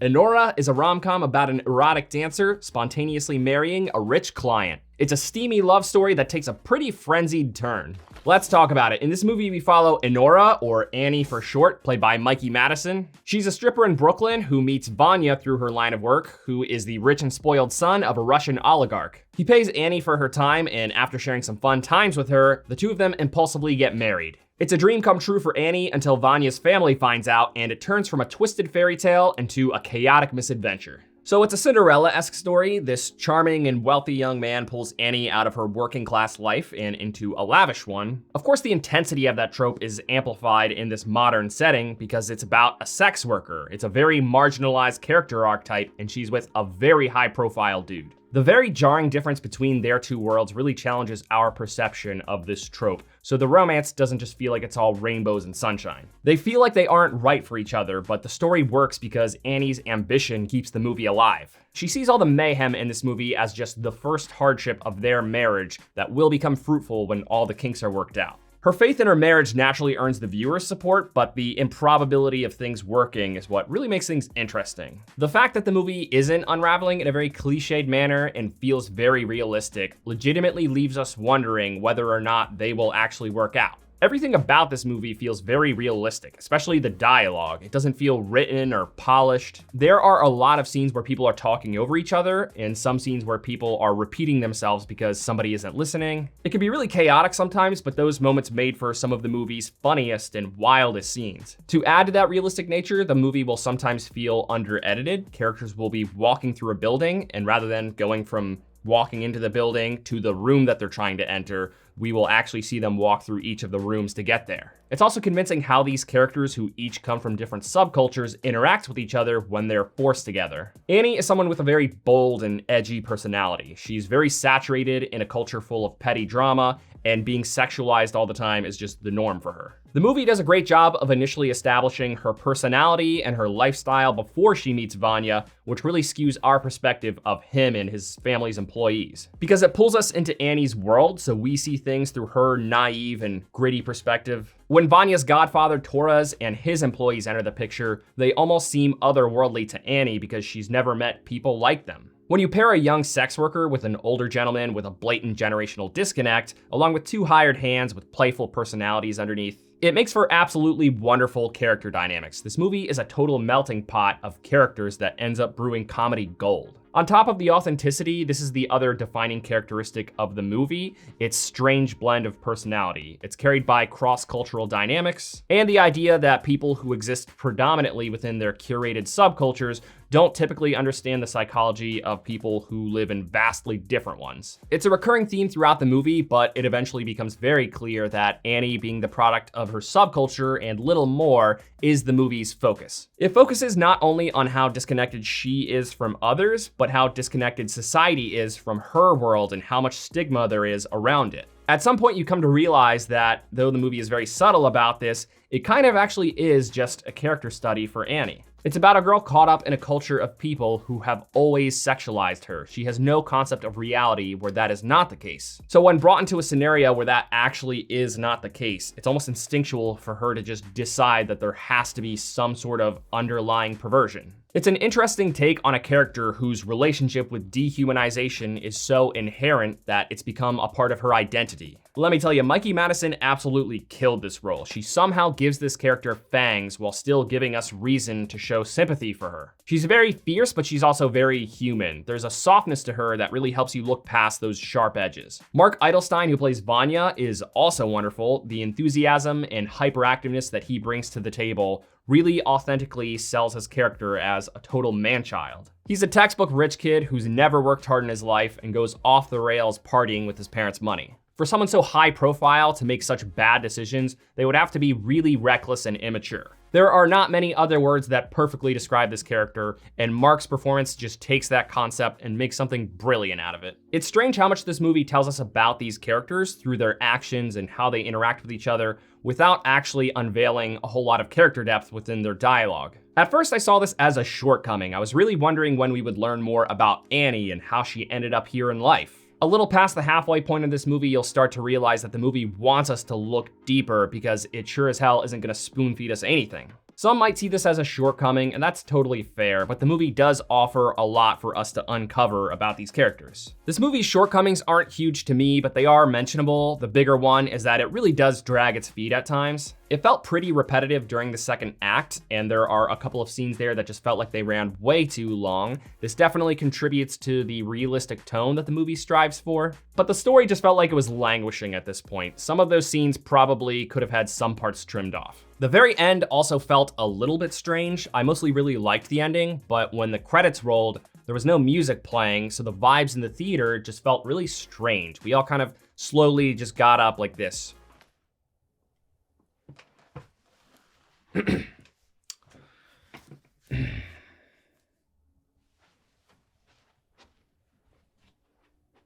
ANORA is a rom-com about an erotic dancer spontaneously marrying a rich client. It's a steamy love story that takes a pretty frenzied turn. Let's talk about it. In this movie, we follow ANORA, or Annie for short, played by Mikey Madison. She's a stripper in Brooklyn who meets Vanya through her line of work, who is the rich and spoiled son of a Russian oligarch. He pays Annie for her time, and after sharing some fun times with her, the two of them impulsively get married. It's a dream come true for Annie until Vanya's family finds out, and it turns from a twisted fairy tale into a chaotic misadventure. So it's a Cinderella-esque story. This charming and wealthy young man pulls Annie out of her working class life and into a lavish one. Of course, the intensity of that trope is amplified in this modern setting because it's about a sex worker. It's a very marginalized character archetype, and she's with a very high-profile dude. The very jarring difference between their two worlds really challenges our perception of this trope, so the romance doesn't just feel like it's all rainbows and sunshine. They feel like they aren't right for each other, but the story works because Annie's ambition keeps the movie alive. She sees all the mayhem in this movie as just the first hardship of their marriage that will become fruitful when all the kinks are worked out. Her faith in her marriage naturally earns the viewer's support, but the improbability of things working is what really makes things interesting. The fact that the movie isn't unraveling in a very cliched manner and feels very realistic legitimately leaves us wondering whether or not they will actually work out. Everything about this movie feels very realistic, especially the dialogue. It doesn't feel written or polished. There are a lot of scenes where people are talking over each other, and some scenes where people are repeating themselves because somebody isn't listening. It can be really chaotic sometimes, but those moments made for some of the movie's funniest and wildest scenes. To add to that realistic nature, the movie will sometimes feel under-edited. Characters will be walking through a building, and rather than going from walking into the building to the room that they're trying to enter, we will actually see them walk through each of the rooms to get there. It's also convincing how these characters, who each come from different subcultures, interact with each other when they're forced together. Annie is someone with a very bold and edgy personality. She's very saturated in a culture full of petty drama, and being sexualized all the time is just the norm for her. The movie does a great job of initially establishing her personality and her lifestyle before she meets Vanya, which really skews our perspective of him and his family's employees. Because it pulls us into Annie's world, so we see things through her naive and gritty perspective. When Vanya's godfather Torres and his employees enter the picture, they almost seem otherworldly to Annie because she's never met people like them. When you pair a young sex worker with an older gentleman with a blatant generational disconnect, along with two hired hands with playful personalities underneath, it makes for absolutely wonderful character dynamics. This movie is a total melting pot of characters that ends up brewing comedy gold. On top of the authenticity, this is the other defining characteristic of the movie, its strange blend of personality. It's carried by cross-cultural dynamics and the idea that people who exist predominantly within their curated subcultures don't typically understand the psychology of people who live in vastly different ones. It's a recurring theme throughout the movie, but it eventually becomes very clear that Annie, being the product of her subculture and little more, is the movie's focus. It focuses not only on how disconnected she is from others, but how disconnected society is from her world and how much stigma there is around it. At some point, you come to realize that, though the movie is very subtle about this, it kind of actually is just a character study for Annie. It's about a girl caught up in a culture of people who have always sexualized her. She has no concept of reality where that is not the case. So when brought into a scenario where that actually is not the case, it's almost instinctual for her to just decide that there has to be some sort of underlying perversion. It's an interesting take on a character whose relationship with dehumanization is so inherent that it's become a part of her identity. Let me tell you, Mikey Madison absolutely killed this role. She somehow gives this character fangs while still giving us reason to show sympathy for her. She's very fierce, but she's also very human. There's a softness to her that really helps you look past those sharp edges. Mark Eidelstein, who plays Vanya, is also wonderful. The enthusiasm and hyperactiveness that he brings to the table really authentically sells his character as a total man-child. He's a textbook rich kid who's never worked hard in his life and goes off the rails partying with his parents' money. For someone so high profile to make such bad decisions, they would have to be really reckless and immature. There are not many other words that perfectly describe this character, and Mark's performance just takes that concept and makes something brilliant out of it. It's strange how much this movie tells us about these characters through their actions and how they interact with each other without actually unveiling a whole lot of character depth within their dialogue. At first, I saw this as a shortcoming. I was really wondering when we would learn more about Annie and how she ended up here in life. A little past the halfway point of this movie, you'll start to realize that the movie wants us to look deeper because it sure as hell isn't gonna spoon feed us anything. Some might see this as a shortcoming, and that's totally fair, but the movie does offer a lot for us to uncover about these characters. This movie's shortcomings aren't huge to me, but they are mentionable. The bigger one is that it really does drag its feet at times. It felt pretty repetitive during the second act, and there are a couple of scenes there that just felt like they ran way too long. This definitely contributes to the realistic tone that the movie strives for, but the story just felt like it was languishing at this point. Some of those scenes probably could have had some parts trimmed off. The very end also felt a little bit strange. I mostly really liked the ending, but when the credits rolled, there was no music playing, so the vibes in the theater just felt really strange. We all kind of slowly just got up like this.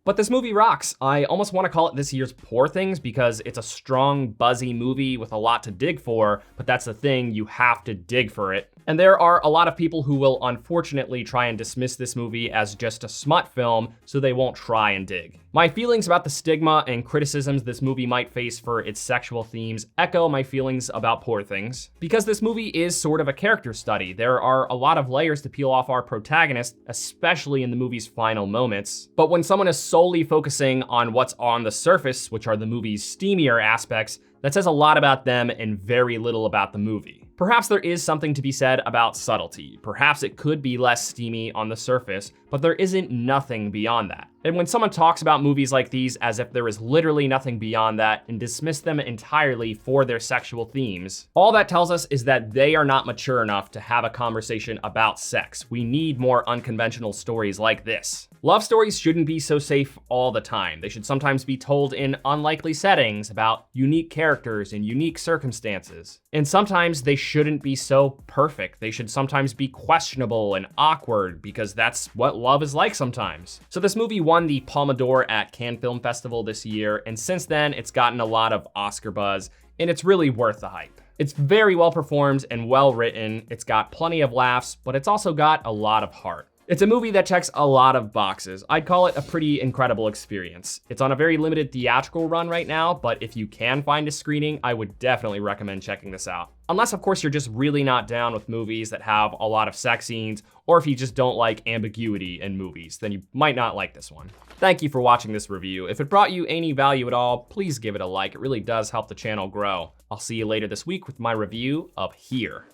But this movie rocks. I almost want to call it this year's Poor Things because it's a strong, buzzy movie with a lot to dig for, but that's the thing, you have to dig for it. And there are a lot of people who will unfortunately try and dismiss this movie as just a smut film, so they won't try and dig. My feelings about the stigma and criticisms this movie might face for its sexual themes echo my feelings about Poor Things. Because this movie is sort of a character study, there are a lot of layers to peel off our protagonist, especially in the movie's final moments. But when someone is solely focusing on what's on the surface, which are the movie's steamier aspects, that says a lot about them and very little about the movie. Perhaps there is something to be said about subtlety. Perhaps it could be less steamy on the surface, but there isn't nothing beyond that. And when someone talks about movies like these as if there is literally nothing beyond that and dismiss them entirely for their sexual themes, all that tells us is that they are not mature enough to have a conversation about sex. We need more unconventional stories like this. Love stories shouldn't be so safe all the time. They should sometimes be told in unlikely settings about unique characters and unique circumstances. And sometimes they shouldn't be so perfect. They should sometimes be questionable and awkward because that's what love is like sometimes. So this movie won the Palme d'Or at Cannes Film Festival this year, and since then it's gotten a lot of Oscar buzz, and it's really worth the hype. It's very well performed and well written. It's got plenty of laughs, but it's also got a lot of heart. It's a movie that checks a lot of boxes. I'd call it a pretty incredible experience. It's on a very limited theatrical run right now, but if you can find a screening, I would definitely recommend checking this out. Unless, of course, you're just really not down with movies that have a lot of sex scenes, or if you just don't like ambiguity in movies, then you might not like this one. Thank you for watching this review. If it brought you any value at all, please give it a like. It really does help the channel grow. I'll see you later this week with my review of Here.